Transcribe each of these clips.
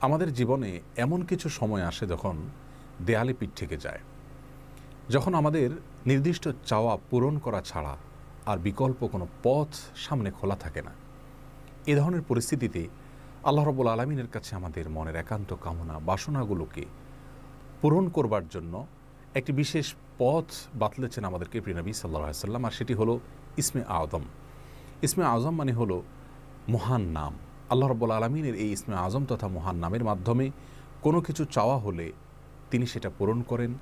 আমাদের জীবনে এমন কিছু সময় আসে যখন দেয়ালে পিঠ থেকে যায়, যখন আমাদের নির্দিষ্ট চাওয়া পূরণ করা ছাড়া আর বিকল্প কোনো পথ সামনে খোলা থাকে না। এ ধরনের পরিস্থিতিতে আল্লাহ রাব্বুল আলামিনের কাছে আমাদের মনের একান্ত কামনা বাসনাগুলোকে পূরণ করবার জন্য একটি বিশেষ পথ বাতলেছেন আমাদেরকে প্রিয় নবী সাল্লাল্লাহু আলাইহি ওয়াসাল্লাম, আর সেটি হলো ইসমে আযম। ইসমে আযম মানে হলো মহান নাম। আল্লাহ রাব্বুল আলামিনের এই ইসমে আযম তথা মহান নামের মাধ্যমে কোনো কিছু চাওয়া হলে তিনি সেটা পূরণ করেন।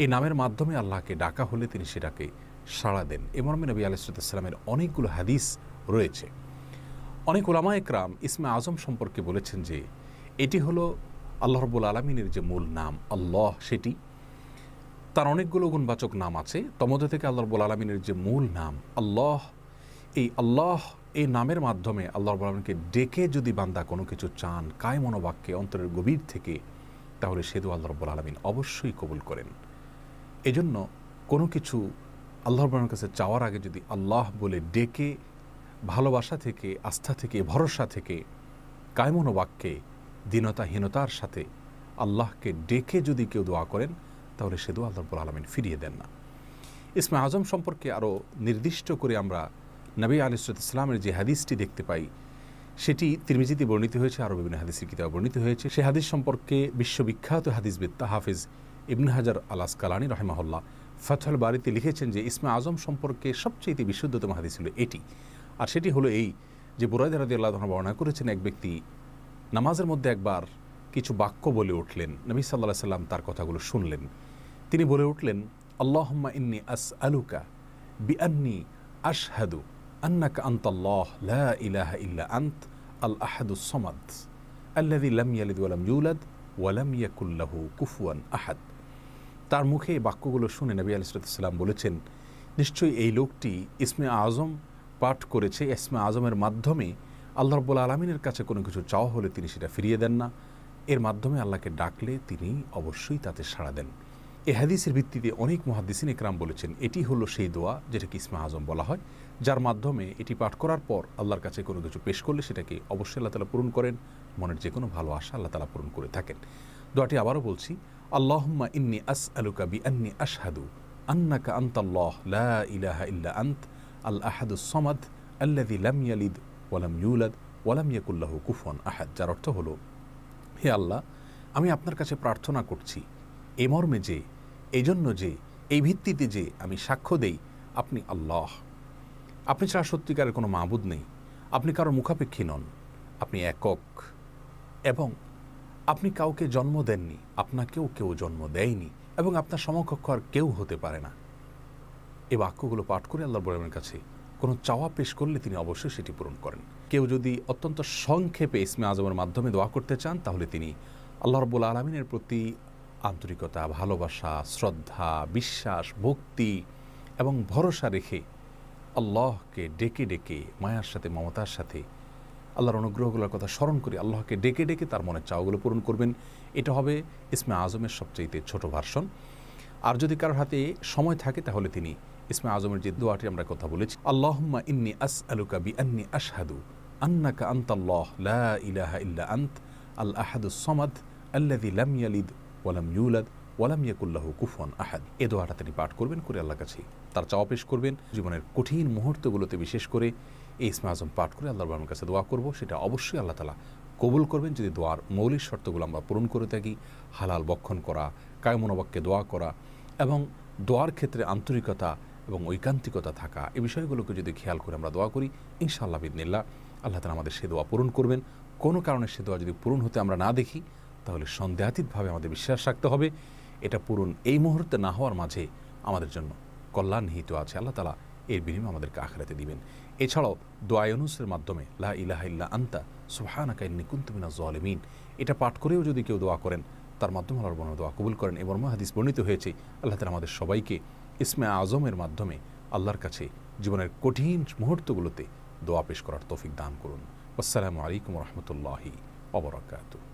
এই নামের মাধ্যমে আল্লাহকে ডাকা হলে তিনি সেটাকে সাড়া দেন। এ মর্মে নবী আলাইহিস সালামের অনেকগুলো হাদিস রয়েছে। অনেক উলামা একরাম ইসমে আযম সম্পর্কে বলেছেন যে এটি হলো আল্লাহ রাব্বুল আলামিনের যে মূল নাম আল্লাহ, সেটি তার অনেকগুলো গুণবাচক নাম আছে। তমধ্যে থেকে আল্লাহ রাব্বুল আলামিনের যে মূল নাম আল্লাহ, এই আল্লাহ এই নামের মাধ্যমে আল্লাহ রাব্বুল আলামিনকে ডেকে যদি বান্দা কোনো কিছু চান কায় মনোবাক্যে অন্তরের গভীর থেকে, তাহলে সে দোয়া আল্লাহ রাব্বুল আলামিন অবশ্যই কবুল করেন। এজন্য কোনো কিছু আল্লাহ রাব্বুল আলামিনের কাছে চাওয়ার আগে যদি আল্লাহ বলে ডেকে ভালোবাসা থেকে, আস্থা থেকে, ভরসা থেকে, কায় মনোবাক্যে দীনতাহীনতার সাথে আল্লাহকে ডেকে যদি কেউ দোয়া করেন, তাহলে সে দোয়া আল্লাহ রাব্বুল আলামিন ফিরিয়ে দেন না। ইসমে আযম সম্পর্কে আরও নির্দিষ্ট করে আমরা নবী আলাইহিস সালামের যে হাদিসটি দেখতে পাই, সেটি তিরমিজিতে বর্ণিত হয়েছে, আরও বিভিন্ন হাদিসের কিতাবে বর্ণিত হয়েছে। সে হাদিস সম্পর্কে বিশ্ববিখ্যাত হাদিসবিদ হাফিজ ইবনে হাজার আল আসকালানী রাহিমাহুল্লাহ ফাতহুল বারীতে লিখেছেন যে ইসমে আযম সম্পর্কে সবচেয়ে বিশুদ্ধতম হাদিস হলো এটি। আর সেটি হলো এই যে বুরায়দা রাদিয়াল্লাহু আনহু বর্ণনা করেছেন, এক ব্যক্তি নামাজের মধ্যে একবার কিছু বাক্য বলে উঠলেন। নবী সাল্লাল্লাহু আলাইহি সাল্লাম তার কথাগুলো শুনলেন। তিনি বলে উঠলেন, আল্লাহুম্মা ইন্নী আসআলুকা বিআন্নী আশহাদু আন্নাকা আনতাল্লাহ লা ইলাহা ইল্লা আনত আল আহাদুস সামাদ আল্লাযী লাম ইয়ালিদ ওয়া লাম ইউলাদ ওয়া লাম ইয়াকুল লাহু কুফুয়ান আহাদ। তার মুখে এই বাক্যগুলো শুনে নবী আলাইহিস সালাম বলেছেন, নিশ্চয়ই এই লোকটি ইসমে আযম পাঠ করেছে। ইসমে আযমের মাধ্যমে আল্লাহ রাব্বুল আলামিনের কাছে কোনো কিছু চাওয়া হলে তিনি সেটা ফিরিয়ে দেন না। এর মাধ্যমে আল্লাহকে ডাকলে তিনি অবশ্যই তাতে সাড়া দেন। এই হাদিসের ভিত্তিতে অনেক মুহাদ্দিসিন ইকরাম বলেছেন এটি হলো সেই দোয়া যেটাকে ইসমে আযম বলা হয়, যার মাধ্যমে এটি পাঠ করার পর আল্লাহর কাছে কোনো কিছু পেশ করলে সেটাকে অবশ্যই আল্লাহ তাআলা পূরণ করেন। মনের যে কোনো ভালো আশা আল্লাহ তাআলা পূরণ করে থাকেন। দোয়াটি আবারও বলছি, আল্লাহুম্মা ইন্নী আসআলুকা বিআন্নী আশহাদু আন্নাকা আনতাল্লাহ লা ইলাহা ইল্লা আনত আল আহাদুস সামাদ আল্লাযী লাম ইয়ালিদ ওয়া লাম ইউলাদ ওয়া লাম ইয়াকুল লাহু কুফুয়ান আহাদ। যার অর্থ হলো, হে আল্লাহ, আমি আপনার কাছে প্রার্থনা করছি এ মর্মে যে, এই জন্য যে, এই ভিত্তিতে যে আমি সাক্ষ্য দেই আপনি আল্লাহ, আপনি ছাড়া সত্যিকারের কোনো মাবুদ নেই, আপনি কারো মুখাপেক্ষী নন, আপনি একক, এবং আপনি কাউকে জন্ম দেননি, আপনাকেও কেউ জন্ম দেয়নি, এবং আপনার সমকক্ষ আর কেউ হতে পারে না। এই বাক্যগুলো পাঠ করে আল্লাহ রাব্বুল আলামিনের কাছে কোনো চাওয়া পেশ করলে তিনি অবশ্যই সেটি পূরণ করেন। কেউ যদি অত্যন্ত সংক্ষেপে ইসমে আযমের মাধ্যমে দোয়া করতে চান, তাহলে তিনি আল্লাহ রাব্বুল আলামিনের প্রতি আন্তরিকতা, ভালোবাসা, শ্রদ্ধা, বিশ্বাস, ভক্তি এবং ভরসা রেখে আল্লাহকে ডেকে ডেকে মায়ার সাথে, মমতার সাথে আল্লাহর অনুগ্রহগুলোর কথা স্মরণ করে আল্লাহকে ডেকে ডেকে তার মনের চাওয়াগুলো পূরণ করবেন। এটা হবে ইসমে আযমের সবচেয়ে ছোট ভার্সন। আর যদি কারোর হাতে সময় থাকে, তাহলে তিনি ইসমে আযমের যে দোয়াটি আমরা কথা বলেছি, আল্লাহুম্মা ইন্নী আসআলুকা বিআন্নী আশহাদু আন্নাকা আনতাল্লাহ লা ইলাহা ইল্লা আনত আল আহাদুস সামাদ আল্লাযী লাম ইয়ালিদ ওয়া লাম ইউলাদ ওয়া লাম ইয়াকুল লাহু কুফুয়ান আহাদ। এই দোয়াটা তিনি পাঠ করবেন, করে আল্লাহর কাছে তার চাওয়া পেশ করবেন। জীবনের কঠিন মুহূর্তগুলোতে বিশেষ করে এই ইসমে আযম পাঠ করে আল্লাহর রাব্বুল কাছে দোয়া করব, সেটা অবশ্যই আল্লাহ তাআলা কবুল করবেন যদি দোয়ার মৌলিক শর্তগুলো আমরা পূরণ করে থাকি। হালাল বক্ষণ করা, কায় মনোবাক্যে দোয়া করা এবং দোয়ার ক্ষেত্রে আন্তরিকতা এবং ঐকান্তিকতা থাকা, এই বিষয়গুলোকে যদি খেয়াল করে আমরা দোয়া করি, ইনশাআল্লাহ বিইذনিল্লাহ আল্লাহ তাআলা আমাদের সে দোয়া পূরণ করবেন। কোনো কারণে সে দোয়া যদি পূরণ হতে আমরা না দেখি, তাহলে সন্দেহাতীতভাবে আমাদের বিশ্বাস রাখতে হবে এটা পূরণ এই মুহূর্তে না হওয়ার মাঝে আমাদের জন্য কল্যাণ নিহিত আছে। আল্লাহ তাআলা এর বিনিময়ে আমাদেরকে আখিরাতে দিবেন। এছাড়াও দোয়া ইউনুসের মাধ্যমে লা ইলাহা ইল্লা আনতা সুবহানাকা ইন্নী কুনতু মিনাজ জালিমিন, এটা পাঠ করেও যদি কেউ দোয়া করেন, তার মাধ্যমে আল্লাহর বর্ণনা দোয়া কবুল করেন। এবং হাদিস বর্ণিত হয়েছে আল্লাহ তাআলা আমাদের সবাইকে ইসমে আযমের মাধ্যমে আল্লাহর কাছে জীবনের কঠিন মুহূর্তগুলোতে দোয়া পেশ করার তৌফিক দান করুন। আসসালামু আলাইকুম ওয়া রাহমাতুল্লাহি ওয়া বারাকাতুহু।